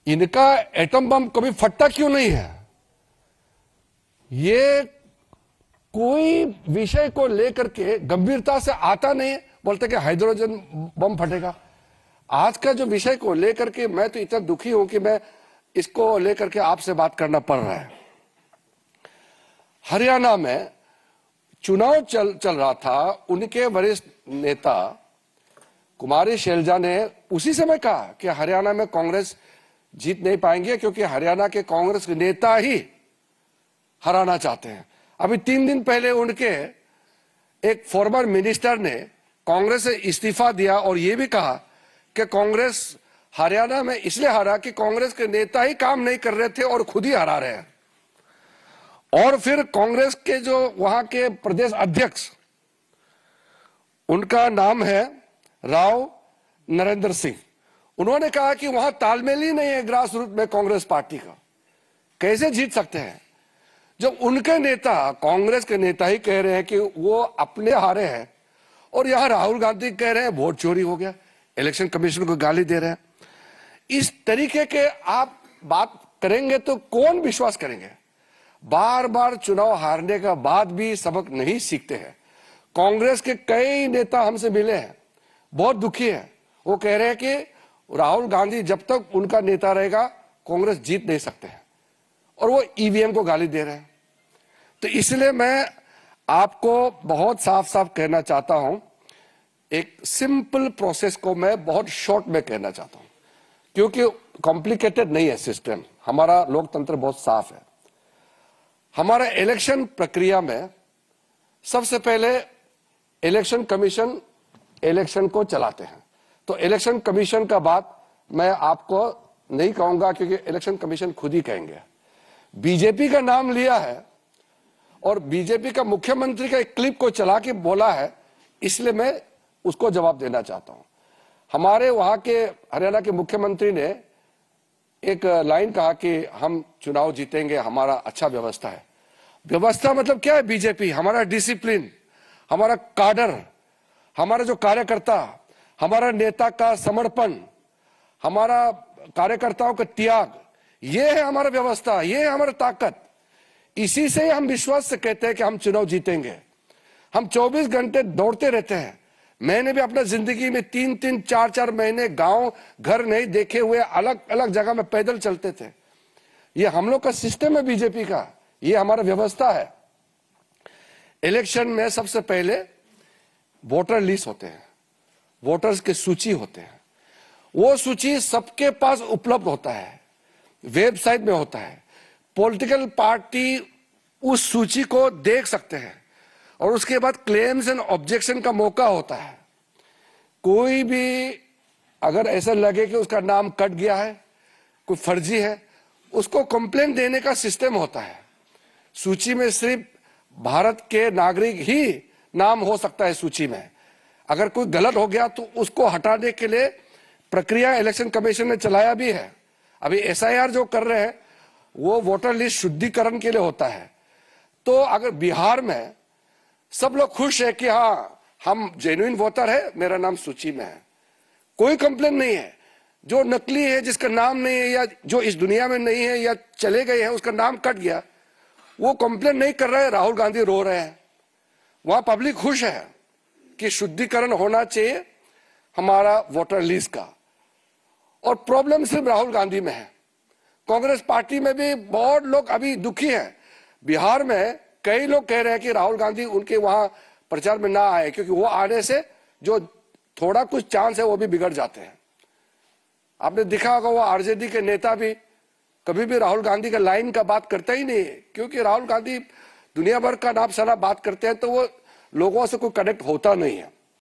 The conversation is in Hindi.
इनका एटम बम कभी फटता क्यों नहीं है? ये कोई विषय को लेकर के गंभीरता से आता नहीं, बोलते कि हाइड्रोजन बम फटेगा। आज का जो विषय को लेकर के मैं तो इतना दुखी हूं कि मैं इसको लेकर के आपसे बात करना पड़ रहा है। हरियाणा में चुनाव चल रहा था, उनके वरिष्ठ नेता कुमारी शैलजा ने उसी समय कहा कि हरियाणा में कांग्रेस जीत नहीं पाएंगे क्योंकि हरियाणा के कांग्रेस के नेता ही हराना चाहते हैं। अभी 3 दिन पहले उनके एक फॉर्मर मिनिस्टर ने कांग्रेस से इस्तीफा दिया और यह भी कहा कि कांग्रेस हरियाणा में इसलिए हारा कि कांग्रेस के नेता ही काम नहीं कर रहे थे और खुद ही हरा रहे हैं। और फिर कांग्रेस के जो वहां के प्रदेश अध्यक्ष, उनका नाम है राव नरेंद्र सिंह, उन्होंने कहा कि वहां तालमेल ही नहीं है ग्रास रूट में कांग्रेस पार्टी का, कैसे जीत सकते हैं? जब उनके नेता, कांग्रेस के नेता ही कह रहे हैं कि वो अपने हारे हैं और यहां राहुल गांधी कह रहे हैं वोट चोरी हो गया, इलेक्शन कमीशन को गाली दे रहे हैं। इस तरीके के आप बात करेंगे तो कौन विश्वास करेंगे? बार बार चुनाव हारने का बाद भी सबक नहीं सीखते हैं। कांग्रेस के कई नेता हमसे मिले हैं, बहुत दुखी है। वो कह रहे हैं कि राहुल गांधी जब तक उनका नेता रहेगा कांग्रेस जीत नहीं सकते हैं, और वो ईवीएम को गाली दे रहे हैं। तो इसलिए मैं आपको बहुत साफ साफ कहना चाहता हूं, एक सिंपल प्रोसेस को मैं बहुत शॉर्ट में कहना चाहता हूं, क्योंकि कॉम्प्लिकेटेड नहीं है सिस्टम। हमारा लोकतंत्र बहुत साफ है। हमारा इलेक्शन प्रक्रिया में सबसे पहले इलेक्शन कमीशन इलेक्शन को चलाते हैं, तो इलेक्शन कमीशन का बात मैं आपको नहीं कहूंगा क्योंकि इलेक्शन कमीशन खुद ही कहेंगे। बीजेपी का नाम लिया है और बीजेपी का मुख्यमंत्री का एक क्लिप को चला के बोला है, इसलिए मैं उसको जवाब देना चाहता हूं। हमारे वहां के हरियाणा के मुख्यमंत्री ने एक लाइन कहा कि हम चुनाव जीतेंगे, हमारा अच्छा व्यवस्था है। व्यवस्था मतलब क्या है? बीजेपी, हमारा डिसिप्लिन, हमारा काडर, हमारा जो कार्यकर्ता, हमारा नेता का समर्पण, हमारा कार्यकर्ताओं का त्याग, ये है हमारा व्यवस्था, ये है हमारा ताकत। इसी से हम विश्वास से कहते हैं कि हम चुनाव जीतेंगे। हम 24 घंटे दौड़ते रहते हैं। मैंने भी अपना जिंदगी में 3-3, 4-4 महीने गांव घर नहीं देखे हुए अलग अलग जगह में पैदल चलते थे। ये हम लोग का सिस्टम है बीजेपी का, ये हमारा व्यवस्था है। इलेक्शन में सबसे पहले वोटर लिस्ट होते हैं, वोटर्स की सूची होते हैं। वो सूची सबके पास उपलब्ध होता है, वेबसाइट में होता है। पॉलिटिकल पार्टी उस सूची को देख सकते हैं और उसके बाद क्लेम्स एंड ऑब्जेक्शन का मौका होता है। कोई भी अगर ऐसा लगे कि उसका नाम कट गया है, कोई फर्जी है, उसको कंप्लेंट देने का सिस्टम होता है। सूची में सिर्फ भारत के नागरिक ही नाम हो सकता है सूची में। अगर कोई गलत हो गया तो उसको हटाने के लिए प्रक्रिया इलेक्शन कमीशन ने चलाया भी है। अभी एसआईआर जो कर रहे हैं वो वोटर लिस्ट शुद्धिकरण के लिए होता है। तो अगर बिहार में सब लोग खुश है कि हाँ हम जेन्युइन वोटर है, मेरा नाम सूची में है, कोई कंप्लेन नहीं है। जो नकली है, जिसका नाम नहीं है या जो इस दुनिया में नहीं है या चले गए हैं, उसका नाम कट गया, वो कंप्लेन नहीं कर रहे हैं, राहुल गांधी रो रहे हैं। वहां पब्लिक खुश है कि शुद्धिकरण होना चाहिए हमारा वोटर लिस्ट का। और प्रॉब्लम सिर्फ राहुल गांधी में है, कांग्रेस पार्टी में भी बहुत लोग अभी दुखी हैं। बिहार में कई लोग कह रहे हैं कि राहुल गांधी उनके वहां प्रचार में ना आए, क्योंकि वो आने से जो थोड़ा कुछ चांस है वो भी बिगड़ जाते हैं। आपने देखा होगा वो आरजेडी के नेता भी कभी भी राहुल गांधी का लाइन का बात करता ही नहीं है, क्योंकि राहुल गांधी दुनिया भर का नाम सना बात करते हैं तो वो लोगों से कोई कनेक्ट होता नहीं है।